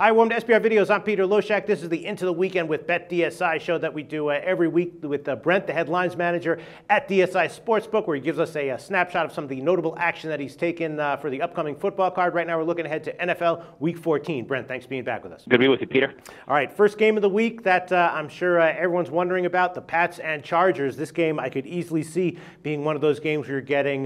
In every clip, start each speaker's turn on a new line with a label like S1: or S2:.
S1: Hi, welcome to SBR Videos. I'm Peter Loshak. This is the Into the Weekend with BetDSI show that we do every week with Brent, the headlines manager at DSI Sportsbook, where he gives us a snapshot of some of the notable action that he's taken for the upcoming football card. Right now we're looking ahead to NFL Week 14. Brent, thanks for being back with us.
S2: Good to be with you, Peter.
S1: All right, first game of the week that I'm sure everyone's wondering about, the Pats and Chargers. This game I could easily see being one of those games where you're getting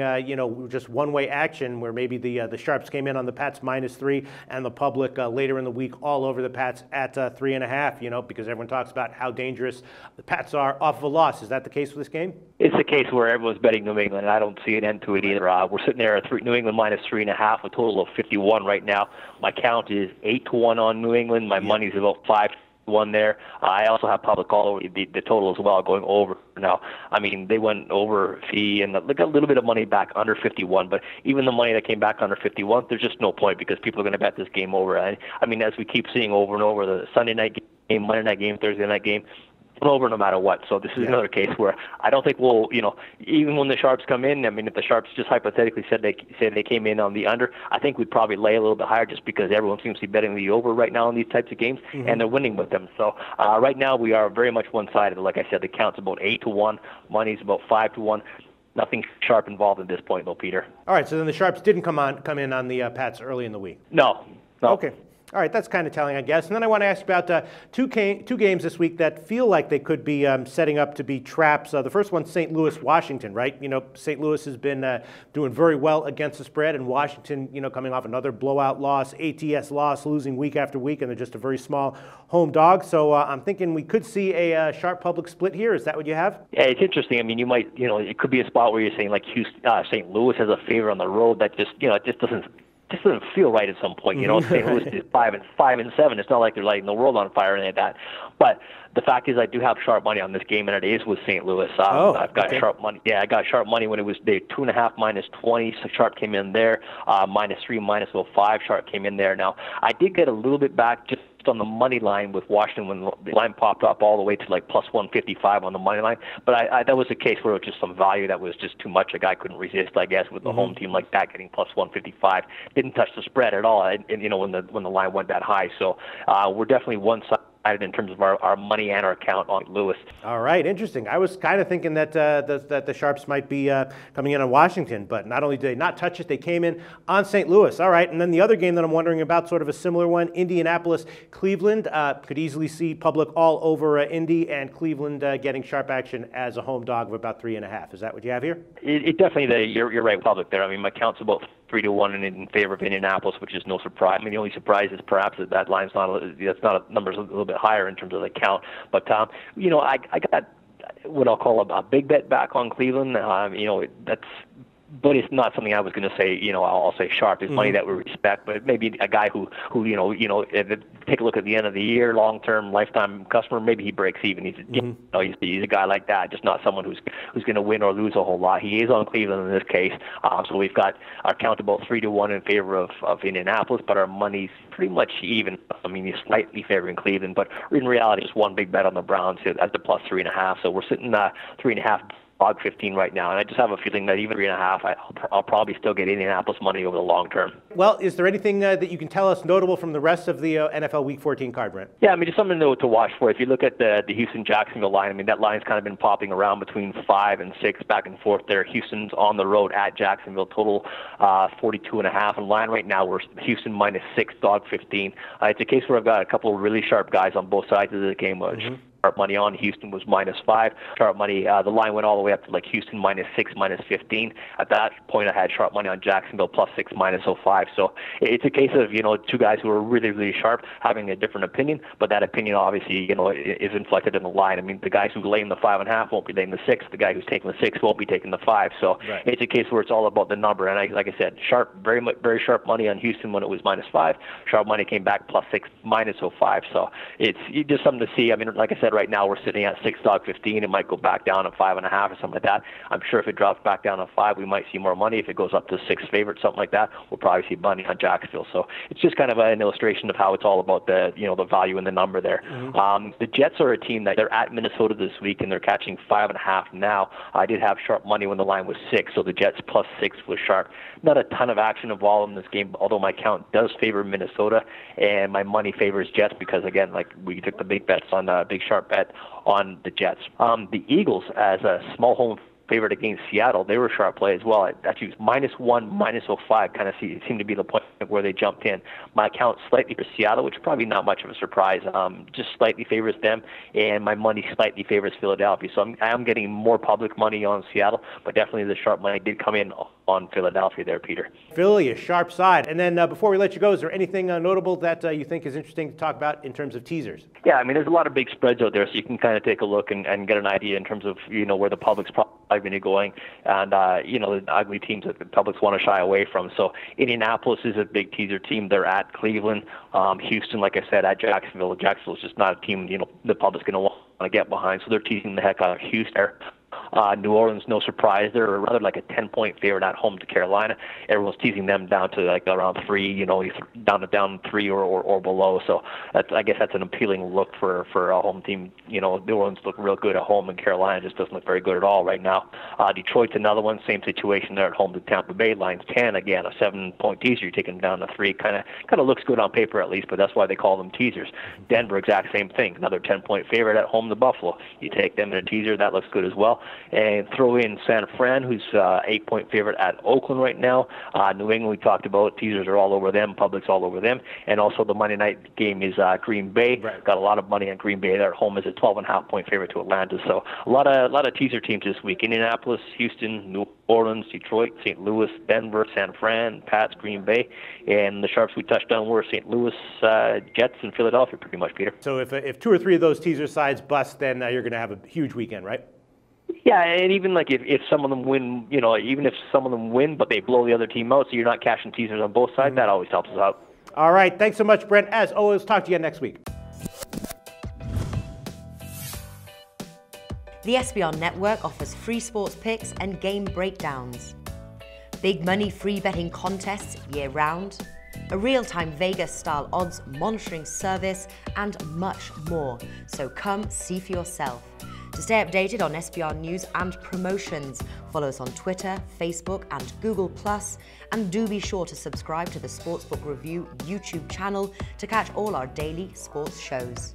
S1: just one-way action, where maybe the sharps came in on the Pats -3 and the public later in the week all over the Pats at 3.5, because everyone talks about how dangerous the Pats are off of a loss. Is that the case for this game?
S2: It's the case where everyone's betting New England, and I don't see an end to it either. We're sitting there at New England -3.5, a total of 51 right now. My count is 8-1 on New England. My money's about 5-1 there. I also have public all over the total as well, going over. Now, I mean, they went over fee and got a little bit of money back under 51, but even the money that came back under 51, there's just no point because people are going to bet this game over. I mean, as we keep seeing over and over, the Sunday night game, Monday night game, Thursday night game, over no matter what. So this is another case where I don't think we'll, even when the sharps come in, I mean, if the sharps just hypothetically said they came in on the under, I think we'd probably lay a little bit higher just because everyone seems to be betting the over right now in these types of games, and they're winning with them. So right now we are very much one-sided. Like I said, the count's about 8-1, money's about 5-1. Nothing sharp involved at this point, though, Peter.
S1: All right, so then the sharps didn't come in on the Pats early in the week.
S2: No.
S1: Okay. All right, that's kind of telling, I guess. And then I want to ask about two games this week that feel like they could be setting up to be traps. The first one's St. Louis, Washington, right? St. Louis has been doing very well against the spread, and Washington, coming off another blowout loss, ATS loss, losing week after week, and they're just a very small home dog. So I'm thinking we could see a sharp public split here. Is that what you have?
S2: Yeah, it's interesting. I mean, you might, it could be a spot where you're saying like St. Louis has a favor on the road that just doesn't feel right at some point. St. Louis is 5-7. It's not like they're lighting the world on fire or anything like that. But the fact is, I do have sharp money on this game, and it is with St. Louis. I've got sharp money. Yeah, I got sharp money when it was the 2.5 -20. So sharp came in there. -3, -5. Sharp came in there. Now I did get a little bit back just on the money line with Washington when the line popped up all the way to like +155 on the money line. But that was a case where it was just some value that was just too much. A guy couldn't resist, I guess, with the home team like that getting +155. Didn't touch the spread at all, and when the line went that high. So we're definitely one side in terms of our money and our account on Lewis.
S1: All right, interesting. I was kind of thinking that the sharps might be coming in on Washington, but not only did they not touch it, they came in on St. Louis. All right, and then the other game that I'm wondering about, sort of a similar one, Indianapolis, Cleveland. Could easily see public all over Indy, and Cleveland getting sharp action as a home dog of about 3.5. Is that what you have here?
S2: It definitely, you're right, public there. I mean, my count's about 3-1 in favor of Indianapolis, which is no surprise. I mean, the only surprise is perhaps that line's number's a little bit higher in terms of the count. But I got what I'll call a big bet back on Cleveland. But it's not something I was going to say. I'll say sharp. It's money that we respect, but maybe a guy who take a look at the end of the year, long-term, lifetime customer. Maybe he breaks even. He's a guy like that, just not someone who's going to win or lose a whole lot. He is on Cleveland in this case. So we've got our count about 3-1 in favor of Indianapolis, but our money's pretty much even. I mean, he's slightly favoring Cleveland, but in reality, just one big bet on the Browns at the +3.5. So we're sitting 3.5. 15 right now, and I just have a feeling that even 3.5, I'll probably still get Indianapolis money over the long term.
S1: Well, is there anything that you can tell us notable from the rest of the NFL Week 14 card, Brent?
S2: Yeah, I mean, just something to watch for. If you look at the Houston-Jacksonville line, I mean, that line's kind of been popping around between 5 and 6, back and forth there. Houston's on the road at Jacksonville, total 42.5. And line right now, we're Houston -6, dog 15. It's a case where I've got a couple of really sharp guys on both sides of the game. Sharp money on Houston was -5. Sharp money, the line went all the way up to like Houston -6, -15. At that point, I had sharp money on Jacksonville +6, -05. So it's a case of two guys who are really, really sharp having a different opinion, but that opinion obviously is inflected in the line. I mean, the guys who lay in the 5.5 won't be laying the 6. The guy who's taking the 6 won't be taking the 5. So It's a case where it's all about the number. And like I said, very sharp money on Houston when it was -5. Sharp money came back +6, -05. So it's just something to see. I mean, like I said, said, right now we're sitting at $6.15. It might go back down to 5.5 or something like that. I'm sure if it drops back down to 5, we might see more money. If it goes up to 6 favorite, something like that, we'll probably see money on Jacksonville. So it's just kind of an illustration of how it's all about the value in the number there. The Jets are a team that they're at Minnesota this week, and they're catching 5.5 now. I did have sharp money when the line was 6, so the Jets plus 6 was sharp. Not a ton of action involved in this game, although my count does favor Minnesota, and my money favors Jets because, again, like we took the big bets on a big sharp bet on the Jets. The Eagles, as a small home favorite against Seattle, they were a sharp play as well. Actually, -1, -05 kind of seemed to be the point where they jumped in. My account slightly for Seattle, which is probably not much of a surprise. Just slightly favors them, and my money slightly favors Philadelphia. So I am getting more public money on Seattle, but definitely the sharp money did come in on Philadelphia there, Peter.
S1: Philly, a sharp side. And then before we let you go, is there anything notable that you think is interesting to talk about in terms of teasers?
S2: Yeah, I mean, there's a lot of big spreads out there, so you can kind of take a look and get an idea in terms of, where the public's probably going to be going, and, the ugly teams that the public's want to shy away from. So Indianapolis is a big teaser team. They're at Cleveland. Houston, like I said, at Jacksonville. Jacksonville's just not a team, the public's going to want to get behind, so they're teasing the heck out of Houston. New Orleans, no surprise. They're rather like a 10-point favorite at home to Carolina. Everyone's teasing them down to like around 3, down 3 or below. So I guess that's an appealing look for a home team. New Orleans look real good at home, and Carolina just doesn't look very good at all right now. Detroit's another one, same situation. They're at home to Tampa Bay. Line's 10 again, a 7-point teaser. You're taking them down to 3. Kind of looks good on paper at least, but that's why they call them teasers. Denver, exact same thing. Another 10-point favorite at home to Buffalo. You take them in a teaser, that looks good as well. And throw in San Fran, who's 8-point favorite at Oakland right now. New England, we talked about. Teasers are all over them. Public's all over them. And also the Monday night game is Green Bay.
S1: Right.
S2: Got a lot of money on Green Bay. They're at home as a 12.5-point favorite to Atlanta. So a lot of teaser teams this week. Indianapolis, Houston, New Orleans, Detroit, St. Louis, Denver, San Fran, Pats, Green Bay. And the sharps we touched on were St. Louis, Jets, and Philadelphia pretty much, Peter.
S1: So if 2 or 3 of those teaser sides bust, then you're going to have a huge weekend, right?
S2: Yeah, and even like if some of them win, even if some of them win, but they blow the other team out, so you're not cashing teasers on both sides, that always helps us out.
S1: All right. Thanks so much, Brent. As always, talk to you next week.
S3: The SBR Network offers free sports picks and game breakdowns, big money free betting contests year-round, a real-time Vegas-style odds monitoring service, and much more. So come see for yourself. To stay updated on SBR news and promotions, follow us on Twitter, Facebook, and Google+, and do be sure to subscribe to the Sportsbook Review YouTube channel to catch all our daily sports shows.